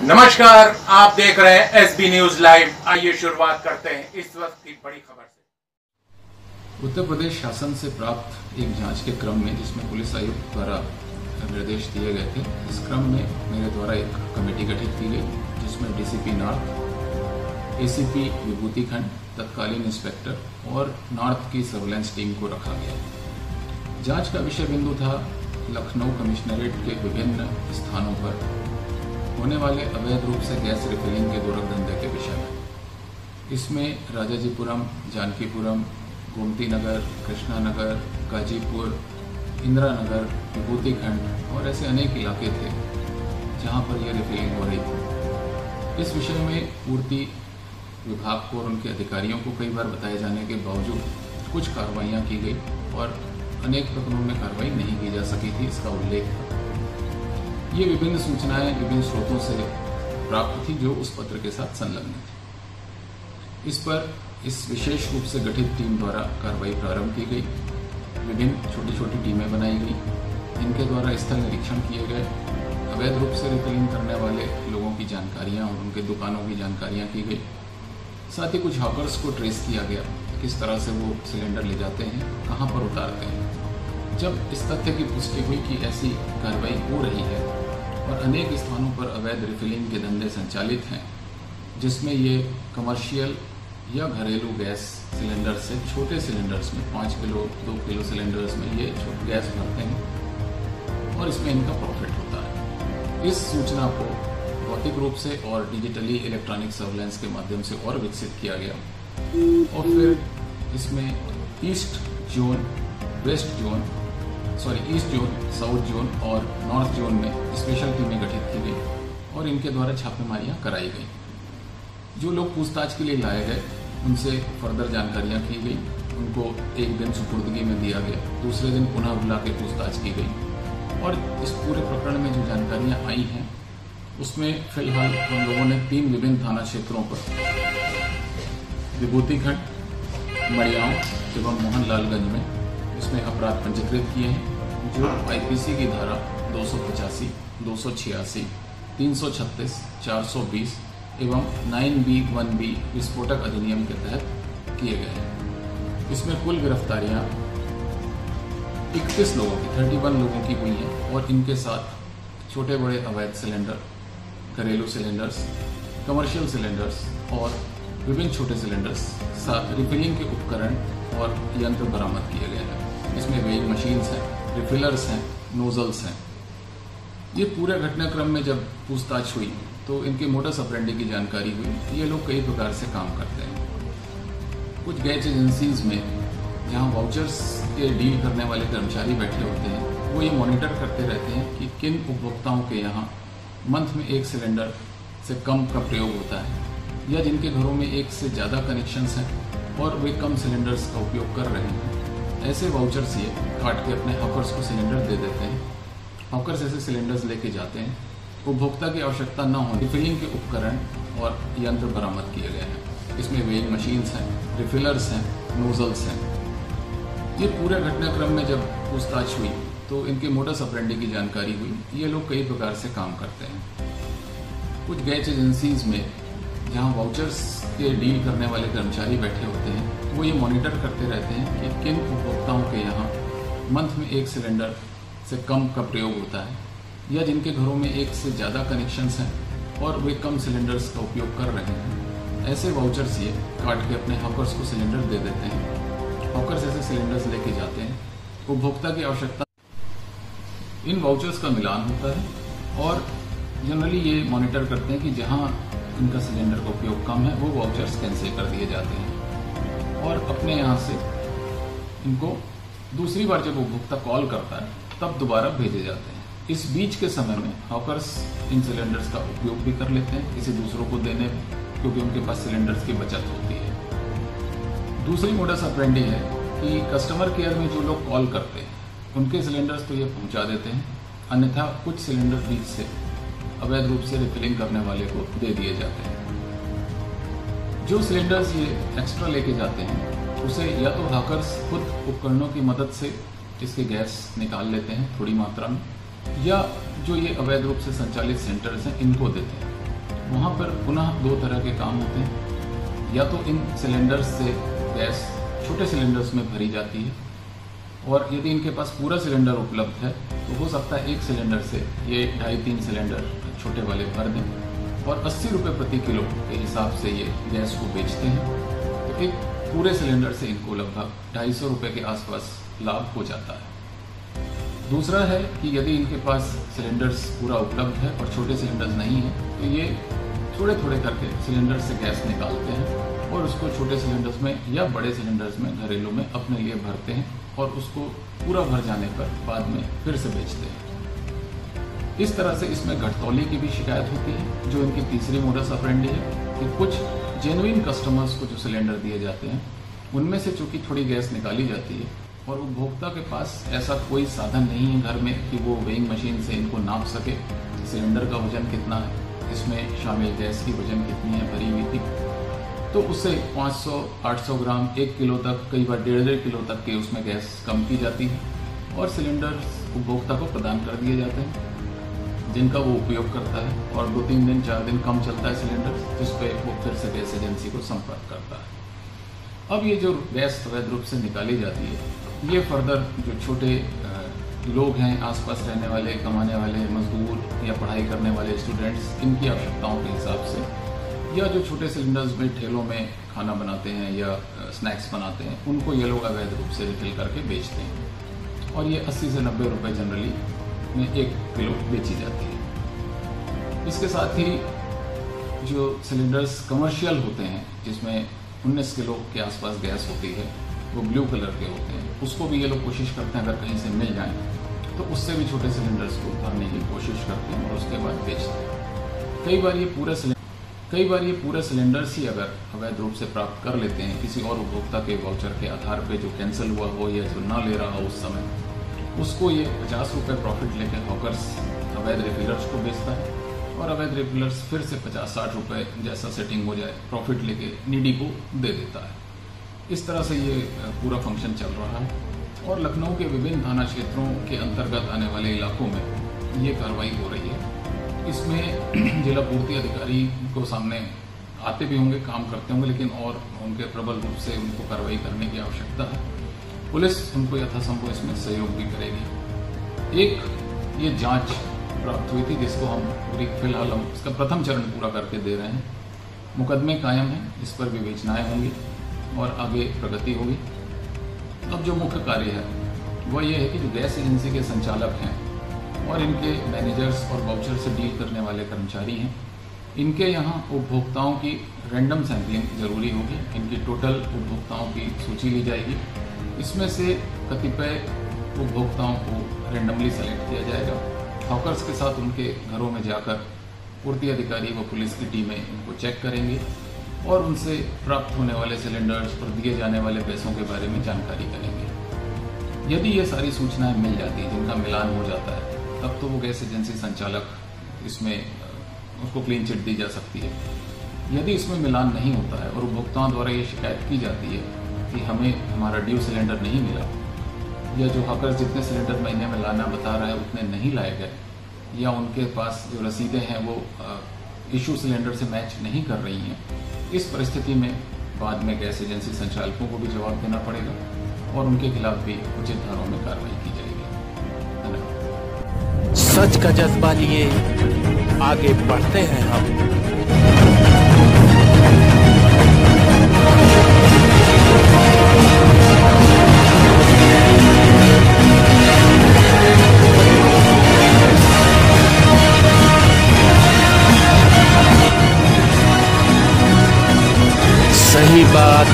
नमस्कार, आप देख रहे हैं एसबी न्यूज लाइव। आइए शुरुआत करते हैं इस वक्त की बड़ी खबर से। उत्तर प्रदेश शासन से प्राप्त एक जांच के क्रम में, जिसमें पुलिस आयुक्त द्वारा निर्देश दिए गए थे, इस क्रम में मेरे द्वारा एक कमेटी गठित की गई, जिसमें डीसीपी नॉर्थ, एसीपी विभूति खंड, तत्कालीन इंस्पेक्टर और नॉर्थ की सर्वेलेंस टीम को रखा गया। जांच का विषय बिंदु था लखनऊ कमिश्नरेट के विभिन्न स्थानों पर होने वाले अवैध रूप से गैस रिफिलिंग के गोरख धंधे के विषय में। इसमें राजाजीपुरम, जानकीपुरम, गोमती नगर, कृष्णा नगर, गाजीपुर, इंदिरा नगर, विभूति खंड और ऐसे अनेक इलाके थे जहां पर यह रिफिलिंग हो रही थी। इस विषय में पूर्ति विभाग को और उनके अधिकारियों को कई बार बताए जाने के बावजूद कुछ कार्रवाइयां की गई और अनेक प्रकरणों में कार्रवाई नहीं की जा सकी थी, इसका उल्लेख था। ये विभिन्न सूचनाएं विभिन्न स्रोतों से प्राप्त थी जो उस पत्र के साथ संलग्न थी। इस पर इस विशेष रूप से गठित टीम द्वारा कार्रवाई प्रारंभ की गई। विभिन्न छोटी छोटी टीमें बनाई गई, इनके द्वारा स्थल निरीक्षण किए गए। अवैध रूप से रिफिलिंग करने वाले लोगों की जानकारियां और उनके दुकानों की जानकारियां की गई। साथ ही कुछ हॉकर्स को ट्रेस किया गया, किस तरह से वो सिलेंडर ले जाते हैं, कहाँ पर उतारते हैं। जब इस तथ्य की पुष्टि हुई कि ऐसी कार्रवाई हो रही है और अनेक स्थानों पर अवैध रिफिलिंग के धंधे संचालित हैं, जिसमें ये कमर्शियल या घरेलू गैस सिलेंडर से छोटे सिलेंडर्स में 5 किलो 2 किलो सिलेंडर्स में ये गैस भरते हैं और इसमें इनका प्रॉफिट होता है। इस सूचना को भौतिक रूप से और डिजिटली इलेक्ट्रॉनिक सर्वेलेंस के माध्यम से और विकसित किया गया और फिर इसमें ईस्ट जोन, साउथ जोन और नॉर्थ जोन में स्पेशल टीमें गठित की गई और इनके द्वारा छापेमारियां कराई गई। जो लोग पूछताछ के लिए लाए गए उनसे फर्दर जानकारियां की गई, उनको एक दिन सुपुर्दगी में दिया गया, दूसरे दिन पुनः बुला के पूछताछ की गई और इस पूरे प्रकरण में जो जानकारियां आई हैं उसमें फिलहाल हम लोगों ने 3 विभिन्न थाना क्षेत्रों पर विभूति खंड, मड़ियाओं एवं मोहनलालगंज में इसमें अपराध पंजीकृत किए हैं, जो आईपीसी की धारा 285, 286, 336, 420 एवं 9B 1B विस्फोटक अधिनियम के तहत किए गए हैं। इसमें कुल गिरफ्तारियां 31 लोगों की 31 लोगों की हुई हैं और इनके साथ छोटे बड़े अवैध सिलेंडर, घरेलू सिलेंडर्स, कमर्शियल सिलेंडर्स और विभिन्न छोटे सिलेंडर्स, साथ रिफिलिंग के उपकरण और यंत्र बरामद किए गए हैं। इसमें वेइंग मशीन्स हैं, रिफिलर्स हैं, नोजल्स हैं। ये पूरे घटनाक्रम में जब पूछताछ हुई तो इनके मोडस ऑपरेंडी की जानकारी हुई। ये लोग कई प्रकार से काम करते हैं। कुछ गैस एजेंसीज में जहां वाउचर्स के डील करने वाले कर्मचारी बैठे होते हैं, वो ये मॉनिटर करते रहते हैं कि किन उपभोक्ताओं के यहाँ मंथ में एक सिलेंडर से कम का प्रयोग होता है या जिनके घरों में एक से ज़्यादा कनेक्शंस हैं और वे कम सिलेंडर्स का उपयोग कर रहे हैं। ऐसे वाउचर्स ये काट के अपने हॉकर्स को सिलेंडर दे देते हैं। हॉकर्स ऐसे सिलेंडर्स लेके जाते हैं। उपभोक्ता की आवश्यकता न हो रिफिलिंग के उपकरण और यंत्र बरामद किए गए हैं। इसमें वेइंग मशीन्स हैं, रिफिलर्स हैं, नोजल्स हैं। ये पूरे घटनाक्रम में जब पूछताछ हुई तो इनके मोडस ऑपरेंडी की जानकारी हुई। ये लोग कई प्रकार से काम करते हैं। कुछ गैस एजेंसीज में जहां वाउचर्स के डील करने वाले कर्मचारी बैठे होते हैं, वो ये मॉनिटर करते रहते हैं कि किन उपभोक्ताओं के यहाँ मंथ में एक सिलेंडर से कम का प्रयोग होता है या जिनके घरों में एक से ज़्यादा कनेक्शंस हैं और वे कम सिलेंडर्स का उपयोग कर रहे हैं। ऐसे वाउचर्स ये काट के अपने हॉकर्स को सिलेंडर दे देते हैं। हॉकर्स ऐसे सिलेंडर्स लेके जाते हैं। उपभोक्ता की आवश्यकता, इन वाउचर्स का मिलान होता है और जनरली ये मॉनिटर करते हैं कि जहाँ इनका सिलेंडर का उपयोग कम है वो वाउचर्स कैंसिल कर दिए जाते हैं और अपने यहाँ से इनको दूसरी बार जब उपभोक्ता कॉल करता है तब दोबारा भेजे जाते हैं। इस बीच के समय में हॉकर्स इन सिलेंडर्स का उपयोग भी कर लेते हैं किसी दूसरों को देने, क्योंकि उनके पास सिलेंडर्स की बचत होती है। दूसरी मोडस ऑपरेंडी है कि कस्टमर केयर में जो लोग कॉल करते हैं उनके सिलेंडर्स तो ये पहुंचा देते हैं, अन्यथा कुछ सिलेंडर बीच से अवैध रूप से रिफिलिंग करने वाले को दे दिए जाते हैं। जो सिलेंडर्स ये एक्स्ट्रा लेके जाते हैं उसे या तो हैकर्स खुद उपकरणों की मदद से इसके गैस निकाल लेते हैं थोड़ी मात्रा में, या जो ये अवैध रूप से संचालित सेंटर्स हैं इनको देते हैं। वहाँ पर पुनः दो तरह के काम होते हैं। या तो इन सिलेंडर्स से गैस छोटे सिलेंडर्स में भरी जाती है, और यदि इनके पास पूरा सिलेंडर उपलब्ध है तो हो सकता है एक सिलेंडर से ये 2.5-3 सिलेंडर छोटे वाले भर दें और 80 रुपये प्रति किलो के हिसाब से ये गैस को बेचते हैं। तो एक पूरे सिलेंडर से इनको लगभग 250 रुपये के आसपास लाभ हो जाता है। दूसरा है कि यदि इनके पास सिलेंडर्स पूरा उपलब्ध है और छोटे सिलेंडर्स नहीं है तो ये थोड़े थोड़े करके सिलेंडर से गैस निकालते हैं और उसको छोटे सिलेंडर्स में या बड़े सिलेंडर्स में घरेलू में अपने लिए भरते हैं और उसको पूरा भर जाने पर बाद में फिर से बेचते हैं। इस तरह से इसमें घटतौली की भी शिकायत होती है, जो इनकी तीसरी मोडस ऑपरेंडी है कि कुछ जेन्युइन कस्टमर्स को जो सिलेंडर दिए जाते हैं उनमें से चूंकि थोड़ी गैस निकाली जाती है और उपभोक्ता के पास ऐसा कोई साधन नहीं है घर में कि वो वेइंग मशीन से इनको नाप सके सिलेंडर का वजन कितना है, इसमें शामिल गैस की वजन कितनी है भरी हुई थी, तो उससे 500-800 ग्राम 1 किलो तक, कई बार 1.5 किलो तक के उसमें गैस कम की जाती है और सिलेंडर उपभोक्ता को प्रदान कर दिए जाते हैं जिनका वो उपयोग करता है और 2-3 दिन 4 दिन कम चलता है सिलेंडर, जिस पे वो फिर से गैस एजेंसी को संपर्क करता है। अब ये जो गैस अवैध रूप से निकाली जाती है, ये फर्दर जो छोटे लोग हैं, आसपास रहने वाले, कमाने वाले मजदूर या पढ़ाई करने वाले स्टूडेंट्स, इनकी आवश्यकताओं के हिसाब से, या जो छोटे सिलेंडर्स में ठेलों में खाना बनाते हैं या स्नैक्स बनाते हैं, उनको ये लोग अवैध रूप से रिफिल करके बेचते हैं और ये 80 से 90 रुपये जनरली में 1 किलो बेची जाती है। इसके साथ ही जो सिलेंडर्स कमर्शियल होते हैं जिसमें 19 किलो के आसपास गैस होती है, वो ब्लू कलर के होते हैं, उसको भी ये लोग कोशिश करते हैं अगर कहीं से मिल जाए तो उससे भी छोटे सिलेंडर्स को भरने की कोशिश करते हैं और उसके बाद बेचते हैं। कई बार ये पूरे सिलेंडर्स ही अगर अवैध रूप से प्राप्त कर लेते हैं किसी और उपभोक्ता के वाउचर के आधार पे जो कैंसिल हुआ हो या जो ना ले रहा हो उस समय, उसको ये 50 रुपये प्रॉफिट लेकर हॉकर्स अवैध रिफिलर्स को बेचता है और अवैध रिफिलर्स फिर से 50-60 रुपये जैसा सेटिंग हो जाए प्रॉफिट लेके नीडी को दे देता है। इस तरह से ये पूरा फंक्शन चल रहा है और लखनऊ के विभिन्न थाना क्षेत्रों के अंतर्गत आने वाले इलाकों में ये कार्रवाई हो रही है। इसमें जिला पूर्ति अधिकारी को सामने आते भी होंगे, काम करते होंगे, लेकिन और उनके प्रबल रूप से उनको कार्रवाई करने की आवश्यकता है। पुलिस उनको यथासंभव इसमें सहयोग भी करेगी। एक ये जांच प्राप्त हुई थी जिसको हम फिलहाल हम इसका प्रथम चरण पूरा करके दे रहे हैं। मुकदमे कायम हैं, इस पर विवेचनाएं होंगी और आगे प्रगति होगी। अब जो मुख्य कार्य है वह यह है कि जो गैस एजेंसी के संचालक हैं और इनके मैनेजर्स और वाउचर से डील करने वाले कर्मचारी हैं, इनके यहाँ उपभोक्ताओं की रैंडम सैंपलिंग जरूरी होगी। इनकी टोटल उपभोक्ताओं की सूची ली जाएगी, इसमें से कतिपय उपभोक्ताओं को रैंडमली सेलेक्ट किया जाएगा। हॉकर्स के साथ उनके घरों में जाकर पूर्ति अधिकारी व पुलिस की टीमें इनको चेक करेंगी और उनसे प्राप्त होने वाले सिलेंडर्स और दिए जाने वाले पैसों के बारे में जानकारी करेंगे। यदि ये सारी सूचनाएं मिल जाती हैं, जिनका मिलान हो जाता है, तब तो वो गैस एजेंसी संचालक इसमें उसको क्लीन चिट दी जा सकती है। यदि इसमें मिलान नहीं होता है और उपभोक्ताओं द्वारा ये शिकायत की जाती है कि हमें हमारा ड्यू सिलेंडर नहीं मिला, या जो हॉकर्स जितने सिलेंडर महीने में लाना बता रहा है उतने नहीं लाए गए, या उनके पास जो रसीदें हैं वो इशू सिलेंडर से मैच नहीं कर रही हैं, इस परिस्थिति में बाद में गैस एजेंसी संचालकों को भी जवाब देना पड़ेगा और उनके खिलाफ भी उचित धाराओं में कार्रवाई की जाएगी। धन्यवाद। सच का जज्बा लिए आगे बढ़ते हैं हम। सही बात